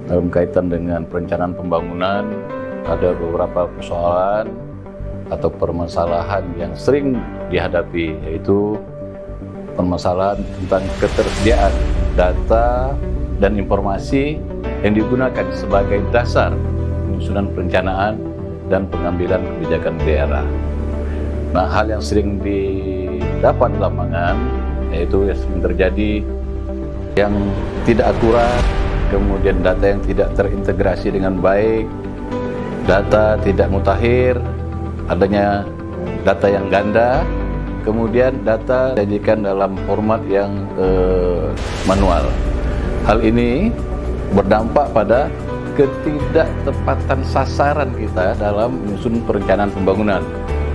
dalam kaitan dengan perencanaan pembangunan ada beberapa persoalan atau permasalahan yang sering dihadapi, yaitu permasalahan tentang ketersediaan data dan informasi yang digunakan sebagai dasar penyusunan perencanaan dan pengambilan kebijakan daerah. Nah, hal yang sering didapat di lapangan yaitu yang sering terjadi yang tidak akurat, kemudian data yang tidak terintegrasi dengan baik, data tidak mutakhir, adanya data yang ganda, kemudian data disajikan dalam format yang manual. Hal ini berdampak pada ketidaktepatan sasaran kita dalam menyusun perencanaan pembangunan,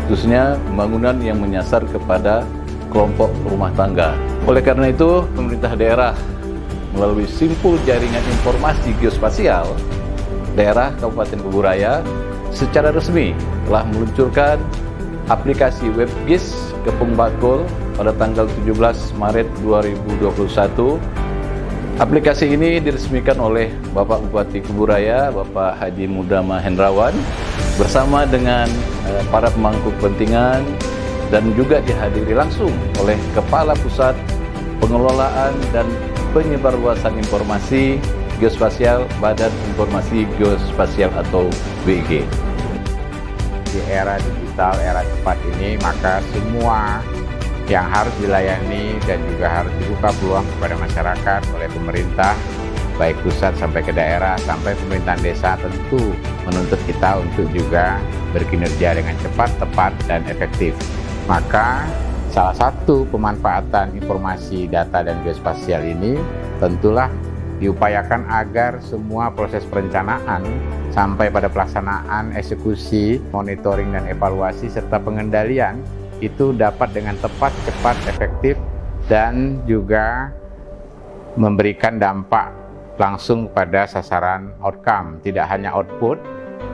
khususnya pembangunan yang menyasar kepada kelompok rumah tangga. Oleh karena itu, pemerintah daerah melalui simpul jaringan informasi geospasial daerah Kabupaten Kuburaya secara resmi telah meluncurkan aplikasi WebGIS Kepung Bakul pada tanggal 17 Maret 2021. Aplikasi ini diresmikan oleh Bapak Bupati Kuburaya, Bapak Haji Mudama Hendrawan, bersama dengan para pemangku kepentingan dan juga dihadiri langsung oleh Kepala Pusat Pengelolaan dan Penyebarluasan Informasi Geospasial Badan Informasi Geospasial atau BIG. Di era digital, era cepat ini, maka semua yang harus dilayani dan juga harus dibuka peluang kepada masyarakat oleh pemerintah, baik pusat sampai ke daerah, sampai pemerintahan desa, tentu menuntut kita untuk juga berkinerja dengan cepat, tepat, dan efektif. Maka salah satu pemanfaatan informasi data dan geospasial ini tentulah diupayakan agar semua proses perencanaan sampai pada pelaksanaan, eksekusi, monitoring dan evaluasi serta pengendalian itu dapat dengan tepat, cepat, efektif dan juga memberikan dampak langsung pada sasaran outcome, tidak hanya output.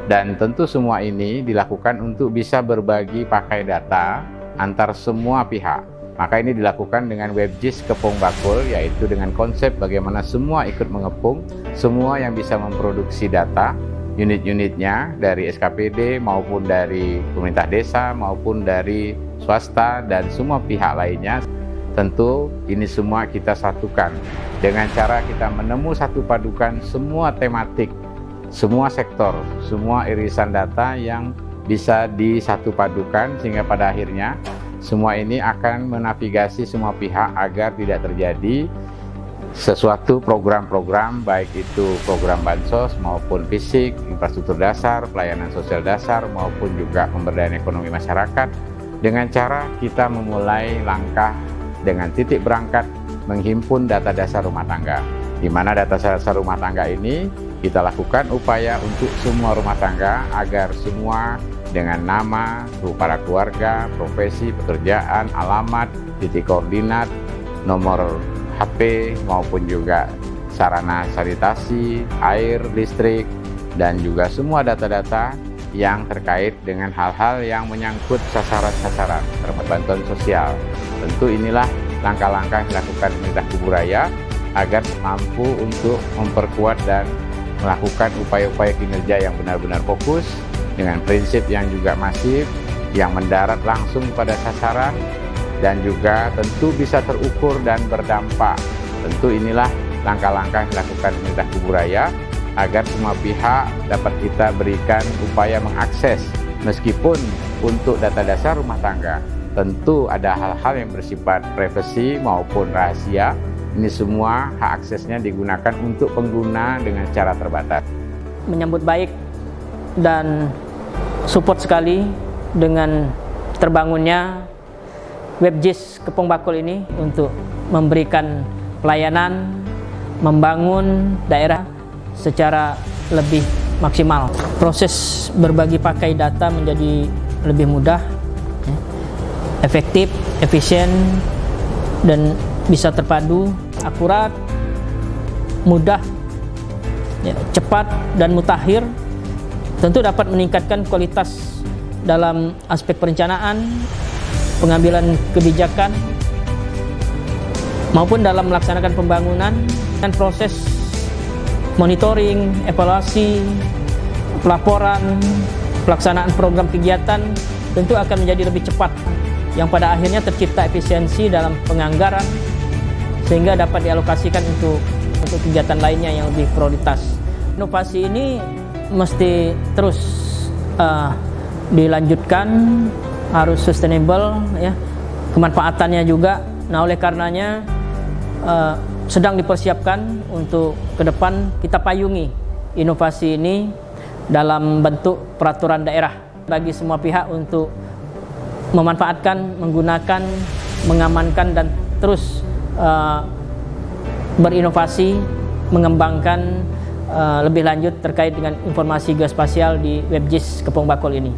Dan tentu semua ini dilakukan untuk bisa berbagi pakai data antar semua pihak. Maka ini dilakukan dengan WebGIS Kepung Bakul, yaitu dengan konsep bagaimana semua ikut mengepung, semua yang bisa memproduksi data, unit-unitnya dari SKPD maupun dari pemerintah desa maupun dari swasta dan semua pihak lainnya. Tentu ini semua kita satukan dengan cara kita menemu satu padukan semua tematik, semua sektor, semua irisan data yang bisa disatu padukan, sehingga pada akhirnya semua ini akan menavigasi semua pihak agar tidak terjadi sesuatu program-program, baik itu program bansos maupun fisik, infrastruktur dasar, pelayanan sosial dasar maupun juga pemberdayaan ekonomi masyarakat, dengan cara kita memulai langkah dengan titik berangkat menghimpun data dasar rumah tangga, di mana data dasar rumah tangga ini kita lakukan upaya untuk semua rumah tangga agar semua dengan nama, para keluarga, profesi, pekerjaan, alamat, titik koordinat, nomor HP maupun juga sarana sanitasi, air, listrik, dan juga semua data-data yang terkait dengan hal-hal yang menyangkut sasaran-sasaran termasuk bantuan sosial. Tentu inilah langkah-langkah yang dilakukan pemerintah Kuburaya agar mampu untuk memperkuat dan melakukan upaya-upaya kinerja yang benar-benar fokus dengan prinsip yang juga masif, yang mendarat langsung pada sasaran dan juga tentu bisa terukur dan berdampak. Tentu inilah langkah-langkah yang dilakukan pemerintah Kuburaya agar semua pihak dapat kita berikan upaya mengakses, meskipun untuk data dasar rumah tangga tentu ada hal-hal yang bersifat privasi maupun rahasia. Ini semua hak aksesnya digunakan untuk pengguna dengan cara terbatas. Menyambut baik dan support sekali dengan terbangunnya WebGIS Kepung Bakul ini untuk memberikan pelayanan, membangun daerah secara lebih maksimal. Proses berbagi pakai data menjadi lebih mudah, efektif, efisien, dan bisa terpadu, akurat, mudah, cepat, dan mutakhir. Tentu dapat meningkatkan kualitas dalam aspek perencanaan, pengambilan kebijakan, maupun dalam melaksanakan pembangunan dan proses monitoring, evaluasi, pelaporan, pelaksanaan program kegiatan tentu akan menjadi lebih cepat, yang pada akhirnya tercipta efisiensi dalam penganggaran sehingga dapat dialokasikan untuk kegiatan lainnya yang lebih prioritas. Inovasi ini mesti terus dilanjutkan, harus sustainable ya, kemanfaatannya juga. Nah, oleh karenanya sedang dipersiapkan untuk ke depan kita payungi inovasi ini dalam bentuk peraturan daerah bagi semua pihak untuk memanfaatkan, menggunakan, mengamankan dan terus berinovasi, mengembangkan lebih lanjut terkait dengan informasi geospasial di WebGIS Kepung Bakul ini.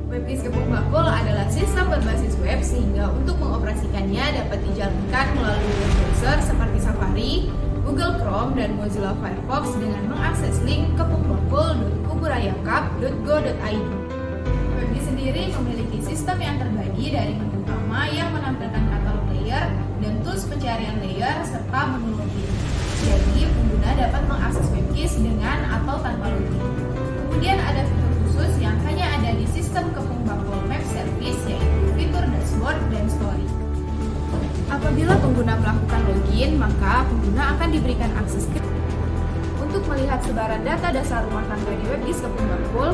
WebGIS Kepung Bakul adalah sistem berbasis web sehingga untuk mengoperasikannya dapat dijalankan melalui web browser seperti Safari, Google Chrome, dan Mozilla Firefox dengan mengakses link kepungbakul.kuburayakap.go.id. WebGIS sendiri memiliki sistem yang terbagi dari menu utama yang menampilkan katalog layer dan tools pencarian layer serta menu login. Jadi, pengguna dapat mengakses WebGIS dengan atau tanpa login. Kemudian ada fitur khusus yang hanya ada di sistem Kepung Bakul Map Service, yaitu fitur dashboard dan story. Apabila pengguna melakukan login, maka pengguna akan diberikan akses untuk melihat sebaran data dasar rumah tangga di WebGIS Kepung Bakul.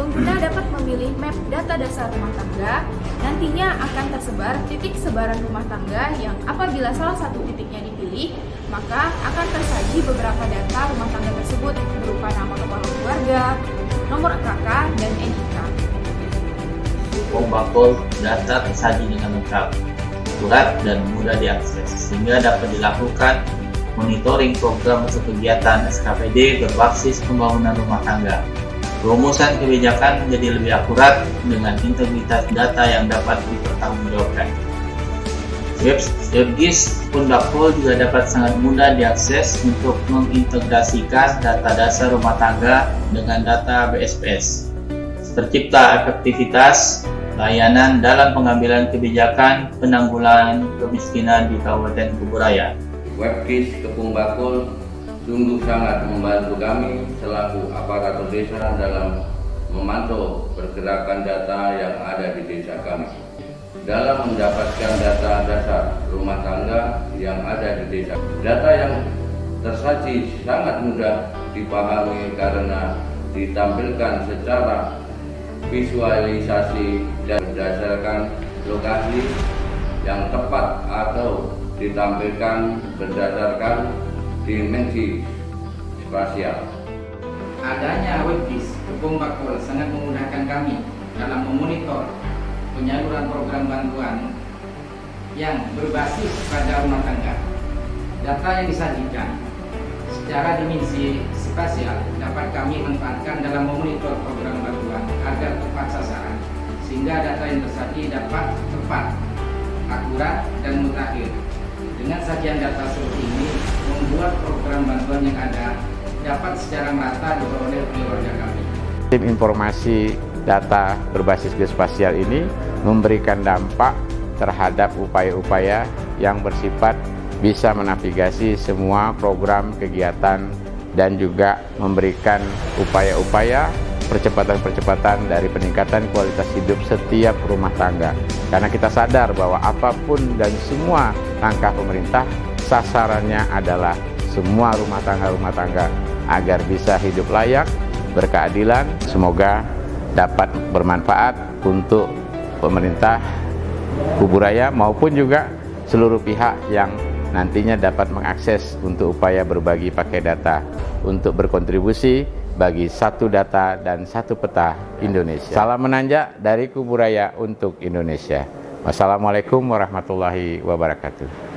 Pengguna dapat memilih map data dasar rumah tangga. Nantinya akan tersebar titik sebaran rumah tangga yang apabila salah satu titiknya dipilih, maka akan tersaji beberapa data rumah tangga tersebut berupa nama kepala keluarga, nomor KK, dan NIK. Kepung Bakul data tersaji dengan lengkap, akurat, dan mudah diakses, sehingga dapat dilakukan monitoring program atau kegiatan SKPD berbasis pembangunan rumah tangga. Rumusan kebijakan menjadi lebih akurat dengan integritas data yang dapat dipertanggungjawabkan. WebGIS Kepung Bakul juga dapat sangat mudah diakses untuk mengintegrasikan data dasar rumah tangga dengan data BSPS. Tercipta efektivitas layanan dalam pengambilan kebijakan penanggulangan kemiskinan di Kabupaten Kuburaya. WebGIS Kepung Bakul sungguh sangat membantu kami selaku aparatur desa dalam memantau pergerakan data yang ada di desa kami. Dalam mendapatkan data dasar rumah tangga yang ada di desa. Data yang tersaji sangat mudah dipahami karena ditampilkan secara visualisasi dan berdasarkan lokasi yang tepat atau ditampilkan berdasarkan dimensi spasial. Adanya WebGIS Kepung Bakul sangat memudahkan kami dalam memonitor penyaluran program bantuan yang berbasis pada rumah tangga. Data yang disajikan secara dimensi spasial dapat kami manfaatkan dalam memonitor program bantuan agar tepat sasaran, sehingga data yang tersaji dapat tepat, akurat, dan mutakhir. Dengan sajian data seperti ini, membuat program bantuan yang ada dapat secara merata diperoleh oleh warga kami. Tim informasi data berbasis geospasial ini memberikan dampak terhadap upaya-upaya yang bersifat bisa menavigasi semua program kegiatan dan juga memberikan upaya-upaya percepatan-percepatan dari peningkatan kualitas hidup setiap rumah tangga. Karena kita sadar bahwa apapun dan semua langkah pemerintah, sasarannya adalah semua rumah tangga agar bisa hidup layak, berkeadilan. Semoga dapat bermanfaat untuk pemerintah Kuburaya maupun juga seluruh pihak yang nantinya dapat mengakses untuk upaya berbagi pakai data untuk berkontribusi bagi satu data dan satu peta Indonesia. Salam menanjak dari Kuburaya untuk Indonesia. Wassalamualaikum warahmatullahi wabarakatuh.